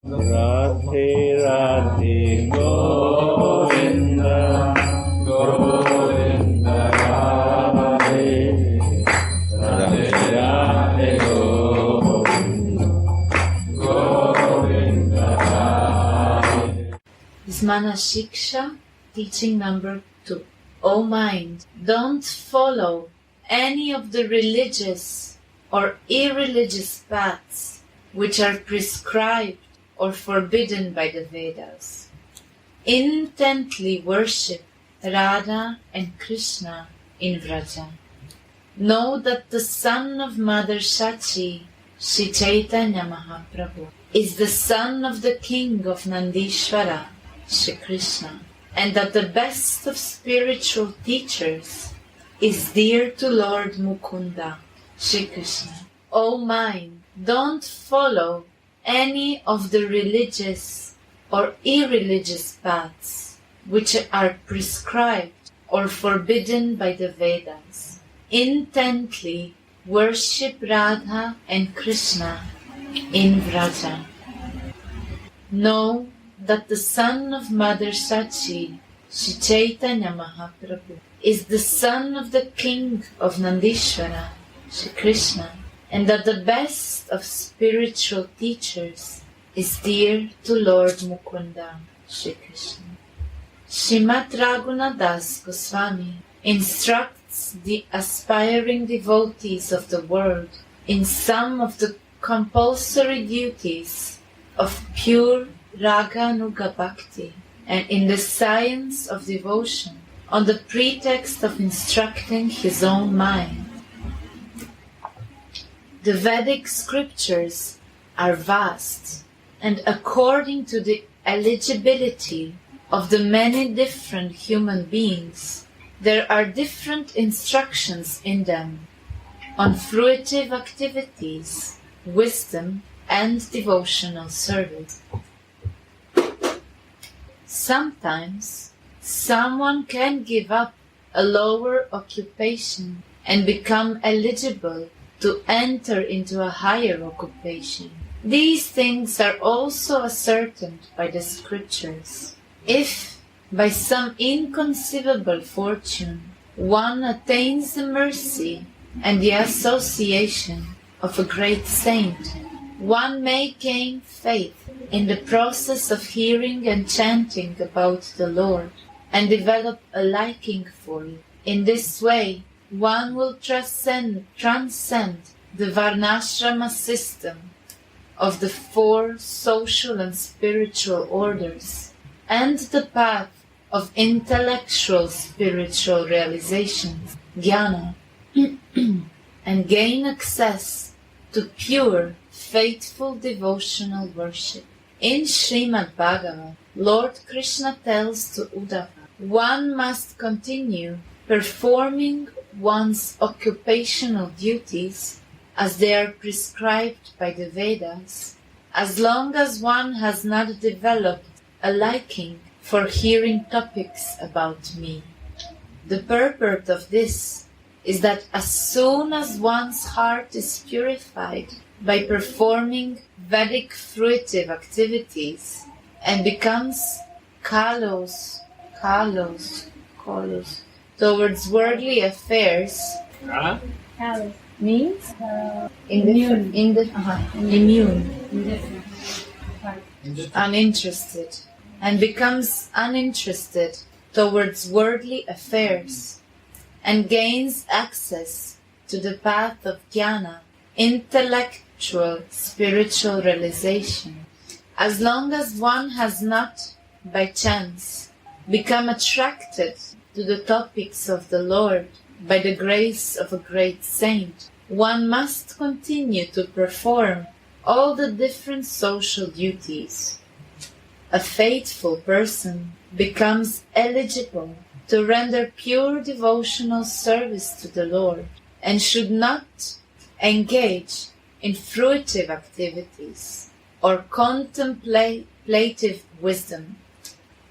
Radhe Radhe Govinda Govinda Radhe Radhe Radhe Govinda Govinda Radhe. Is Manah Siksha, teaching number 2. O mind, don't follow any of the religious or irreligious paths which are prescribed or forbidden by the Vedas. Intently worship Radha and Krishna in Vraja. Know that the son of Mother Shachi, Shri Chaitanya Mahaprabhu, is the son of the king of Nandishvara, Shri Krishna, and that the best of spiritual teachers is dear to Lord Mukunda, Shri Krishna. O mind, don't follow any of the religious or irreligious paths which are prescribed or forbidden by the Vedas. Intently worship Radha and Krishna in Vraja. Know that the son of Mother Sachi, Shri Chaitanya Mahaprabhu, is the son of the king of Nandishvara, Shri Krishna, and that the best of spiritual teachers is dear to Lord Mukunda, Shri Krishna. Srimad Raghunath Das Goswami instructs the aspiring devotees of the world in some of the compulsory duties of pure Raganuga Bhakti and in the science of devotion on the pretext of instructing his own mind. The Vedic scriptures are vast, and according to the eligibility of the many different human beings, there are different instructions in them on fruitive activities, wisdom, and devotional service. Sometimes someone can give up a lower occupation and become eligible to enter into a higher occupation. These things are also ascertained by the scriptures. If, by some inconceivable fortune, one attains the mercy and the association of a great saint, one may gain faith in the process of hearing and chanting about the Lord and develop a liking for it. In this way, one will transcend the Varnashrama system of the 4 social and spiritual orders and the path of intellectual spiritual realizations, jnana, and gain access to pure, faithful devotional worship. In Srimad Bhagavatam, Lord Krishna tells to Uddhava, one must continue performing one's occupational duties as they are prescribed by the Vedas, as long as one has not developed a liking for hearing topics about me. The purport of this is that as soon as one's heart is purified by performing Vedic fruitive activities and becomes kalos towards worldly affairs, Callous means immune, uninterested, and becomes uninterested towards worldly affairs, and gains access to the path of jnana, intellectual spiritual realization, as long as one has not, by chance, become attracted to the topics of the Lord by the grace of a great saint, one must continue to perform all the different social duties. A faithful person becomes eligible to render pure devotional service to the Lord and should not engage in fruitive activities or contemplative wisdom.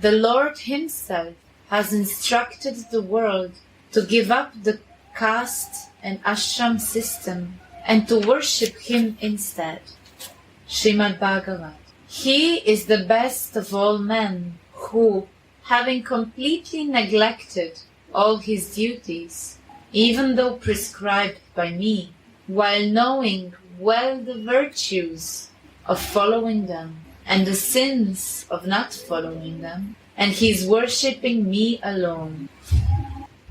The Lord Himself has instructed the world to give up the caste and ashram system and to worship Him instead. Srimad Bhagavatam. He is the best of all men who, having completely neglected all his duties, even though prescribed by me, while knowing well the virtues of following them and the sins of not following them, and he is worshipping me alone.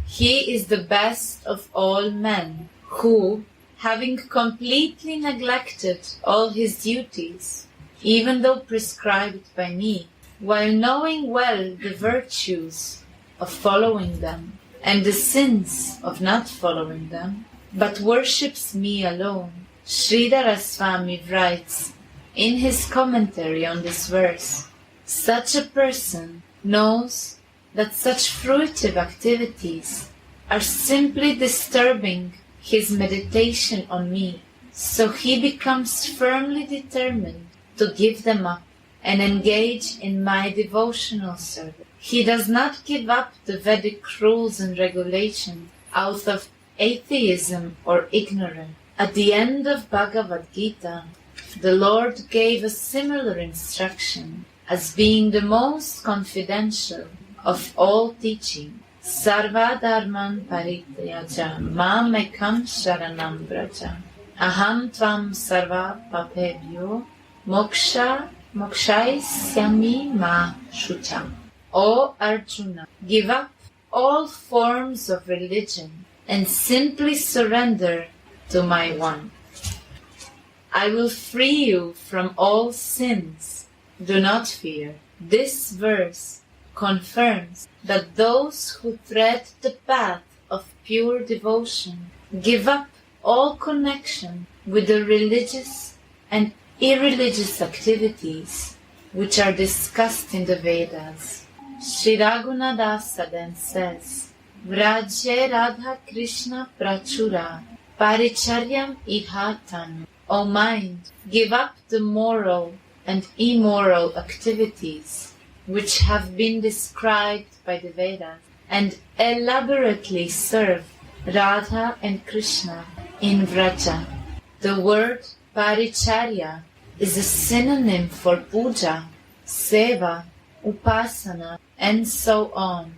He is the best of all men who, having completely neglected all his duties, even though prescribed by me, while knowing well the virtues of following them and the sins of not following them, but worships me alone. Sridhara Swami writes in his commentary on this verse, such a person knows that such fruitive activities are simply disturbing his meditation on me, so he becomes firmly determined to give them up and engage in my devotional service. He does not give up the Vedic rules and regulations out of atheism or ignorance. At the end of Bhagavad Gita, the Lord gave a similar instruction as being the most confidential of all teaching. Sarva dharman parityaja mam ekam sharanam vraja aham tvam sarva papebhyo mokshaisyami ma shucham. O Arjuna, give up all forms of religion and simply surrender to my one. I will free you from all sins. Do not fear. This verse confirms that those who tread the path of pure devotion give up all connection with the religious and irreligious activities which are discussed in the Vedas. Sri Raghunadasa then says, Vrajya Radha Krishna Prachura Paricharyam Ihatanu. O mind, give up the moral and immoral activities which have been described by the Vedas and elaborately serve Radha and Krishna in Vraja. The word Paricharya is a synonym for puja, seva, upasana, and so on.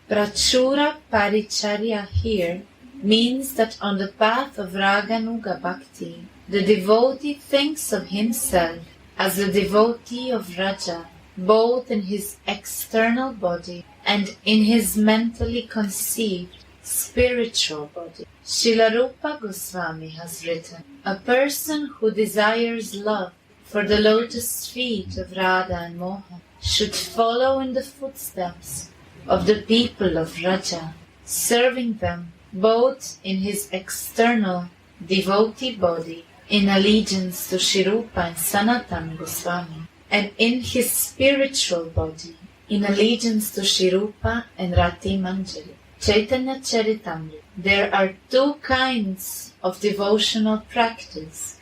Prachura Paricharya here means that on the path of Raganuga Bhakti, the devotee thinks of himself as a devotee of Raja, both in his external body and in his mentally conceived spiritual body. Srila Rupa Goswami has written, a person who desires love for the lotus feet of Radha and Mohan should follow in the footsteps of the people of Raja, serving them both in his external devotee body in allegiance to Shri Rupa and Sanatana Goswami, and in his spiritual body in allegiance to Shri Rupa and Rati Manjari. Chaitanya Charitamrita. There are two kinds of devotional practice,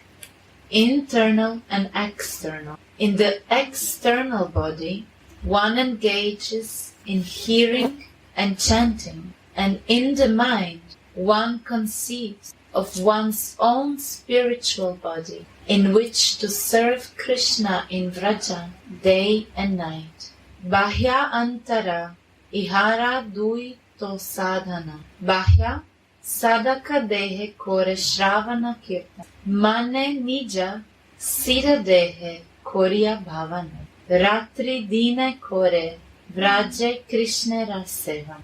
internal and external. In the external body, one engages in hearing and chanting, and in the mind, one conceives of one's own spiritual body in which to serve Krishna in Vraja day and night. Bahya antara ihara dui to sadhana. Bahya sadaka dehe kore shravana kirtan. Mane nija sira dehe koriya bhavana. Ratri dine kore vraje Krishna raseva.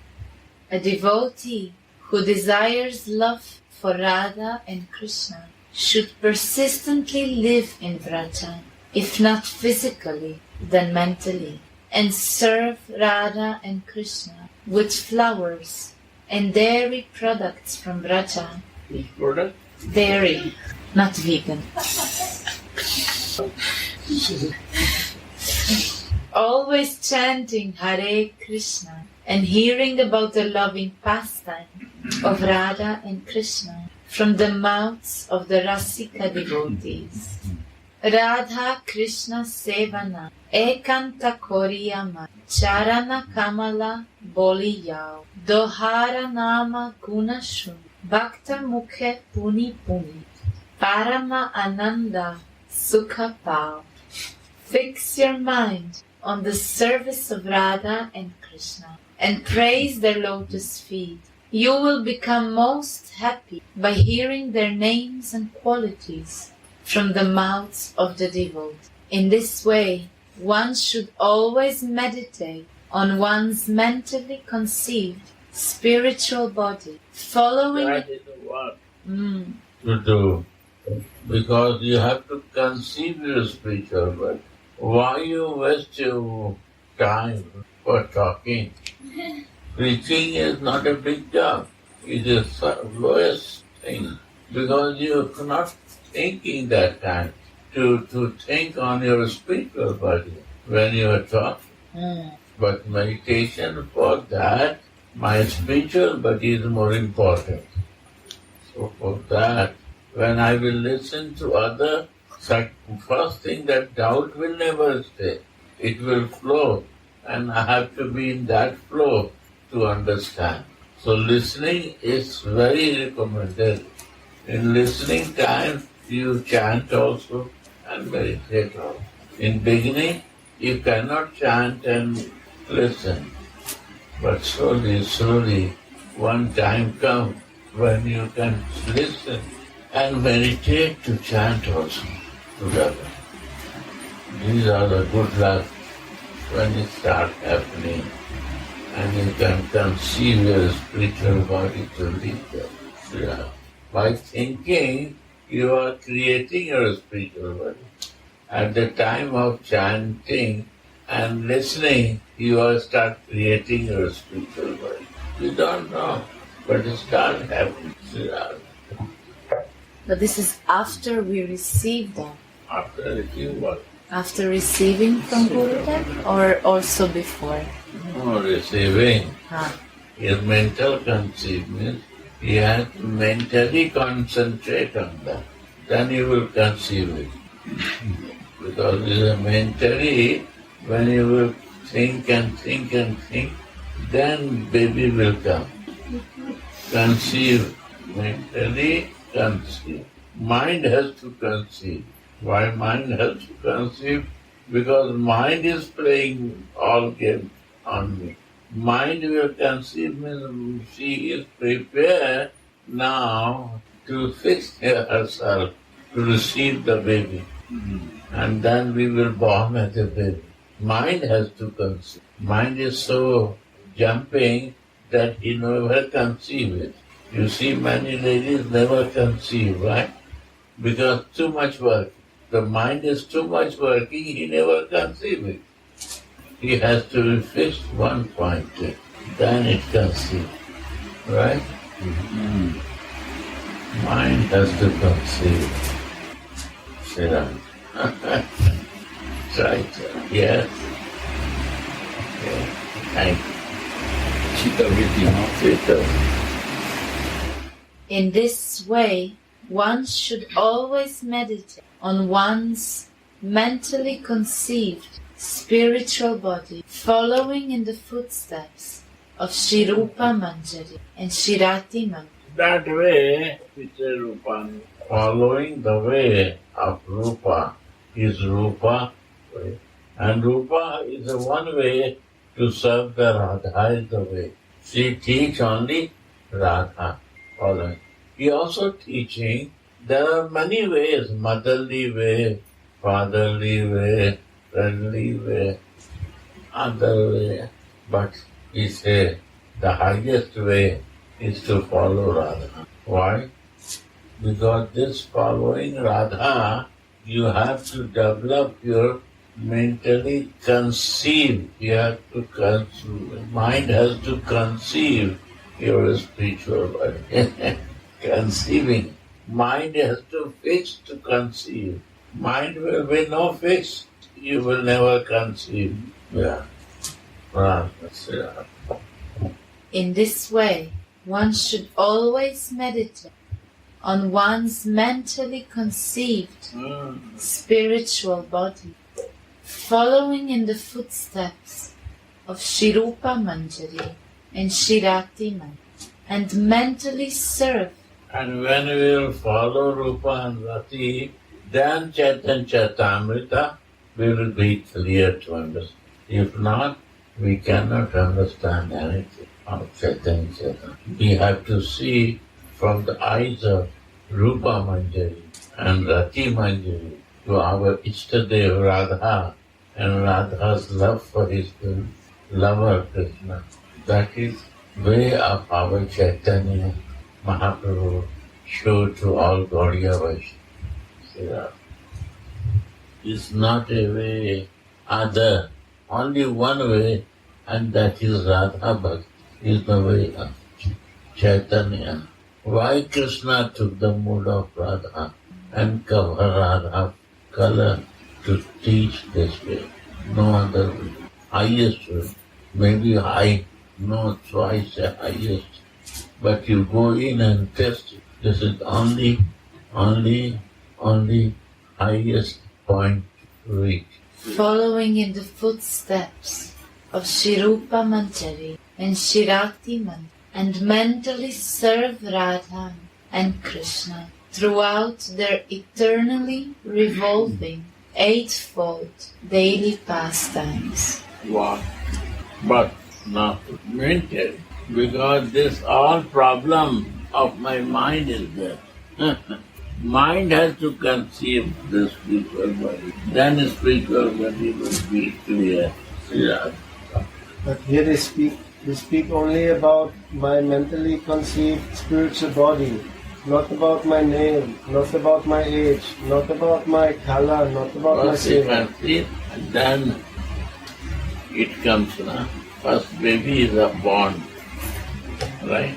A devotee who desires love for Radha and Krishna should persistently live in Vraja, if not physically, then mentally, and serve Radha and Krishna with flowers and dairy products from Vraja. Product? Dairy, not vegan. Always chanting Hare Krishna and hearing about the loving pastime of Radha and Krishna from the mouths of the Rasika devotees. Radha Krishna Sevana Ekanta Koriyama Charana Kamala Boli Yao Dohara Nama Gunashun Bhakta Mukhe Puni Puni Parama Ananda Sukha Pao. Fix your mind on the service of Radha and Krishna and praise their lotus feet. You will become most happy by hearing their names and qualities from the mouths of the devotees. In this way, one should always meditate on one's mentally conceived spiritual body, following That is what Mm. to do. Because you have to conceive your spiritual body. Why you waste your time for talking? Preaching is not a big job. It is the lowest thing. Because you are not thinking that time to think on your spiritual body when you are talking. But meditation for that, my spiritual body is more important. So for that, when I will listen to other, first thing that doubt will never stay. It will flow, and I have to be in that flow to understand. So listening is very recommended. In listening time, you chant also and meditate also. In beginning, you cannot chant and listen. But slowly, one time comes when you can listen and meditate to chant also together. These are the good luck when it starts happening and you can conceive your spiritual body to lead them. Yeah. By thinking, you are creating your spiritual body. At the time of chanting and listening, you are start creating your spiritual body. You don't know, but it starts happening. But this is after we receive them. After receiving what? After receiving from Gurudev or also before? No, receiving. Ah. Your mental conceivement, you have to mentally concentrate on that. Then you will conceive it. Because it is mentally, when you will think and think and think, then baby will come. Conceive, mentally conceive. Mind has to conceive. Why mind has to conceive? Because mind is playing all games on me. Mind will conceive means she is prepared now to fix herself to receive the baby. And then we will born as a baby. Mind has to conceive. Mind is so jumping that he never conceive it. You see, many ladies never conceive, right? Because too much work. The mind is too much working, he never conceive it. He has to be fixed one point, then it conceives, right? Mind has to conceive. Sit down. Right. Yes. Okay. Thank you. Chitta vritti, no? Chitta. In this way, one should always meditate on one's mentally conceived spiritual body, following in the footsteps of Shri Rupa Manjari and Shirati Manjari. That way, it's a Rupa. Following the way of Rupa is Rupa way. And Rupa is the one way to serve the Radha is the way. She teach only Radha. Following. He also teaching there are many ways, motherly way, fatherly way, friendly way, other way. But he said the highest way is to follow Radha. Why? Because this following Radha, you have to develop your mentally conceive. You have to conceive. Mind has to conceive your spiritual body. Conceiving. Mind has to fix to conceive. Mind will be no fix. You will never conceive. Yeah. In this way, one should always meditate on one's mentally conceived spiritual body, following in the footsteps of Shri Rupa Manjari and Shirati Manjari, and mentally serve. And when we will follow Rupa and Rati, then Chaitanya Charitamrita will be clear to understand. If not, we cannot understand anything of Chaitanya Chaitanya. We have to see from the eyes of Rupa Manjari and Rati Manjari to our Ishtadev Radha and Radha's love for his lover Krishna. That is way of our Chaitanya Mahaprabhu showed to all Gaudiya Vaishnavas. It's not a way other, only one way, and that is Radha Bhakti, is the way of Chaitanya. Why Krishna took the mood of Radha and cover Radha's color to teach this way? No other way. Highest way. Maybe high, no twice the highest. But you go in and test it. This is only highest point to reach. Following in the footsteps of Shirupa Manjari and Shirati Manjari, and mentally serve Radha and Krishna throughout their eternally revolving eightfold daily pastimes. Wow. But not mentally, because this all problem of my mind is there. Mind has to conceive the spiritual body. Then the spiritual body will be clear. Yeah. But here they speak only about my mentally conceived spiritual body, not about my name, not about my age, not about my color, not about my Once you shape. conceive, then it comes now. First baby is born, right?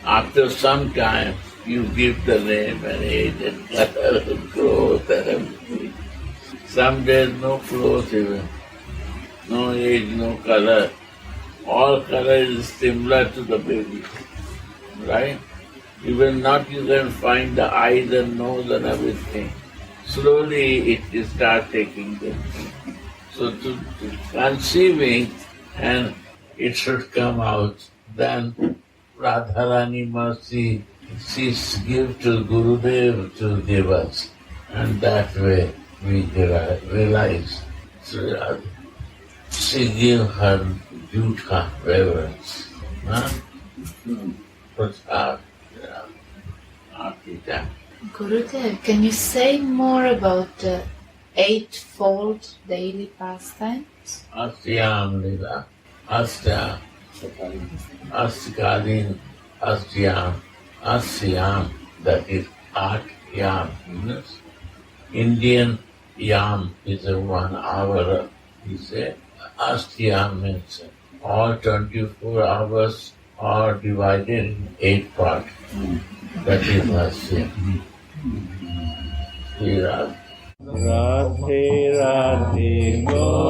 After some time, you give the name and age and color and clothes and everything. Some days no clothes even, no age, no color. All color is similar to the baby, right? Even not you can find the eyes and nose and everything. Slowly it starts taking them. So to conceiving and it should come out. Then Radharani must see, she give to Gurudev to give us. And that way we realize. So, she gave her Jutha reverence. Prasad. After that. Gurudev, can you say more about the eightfold daily pastimes? Astyam Lila. Astya. Astkalin. Astyam. That is art yam. Yes. Indian yam is a 1 hour. He said. Astyam means all 24 hours are divided in 8 parts. That is Astyam. Sri Radha. Radhe Radhe Go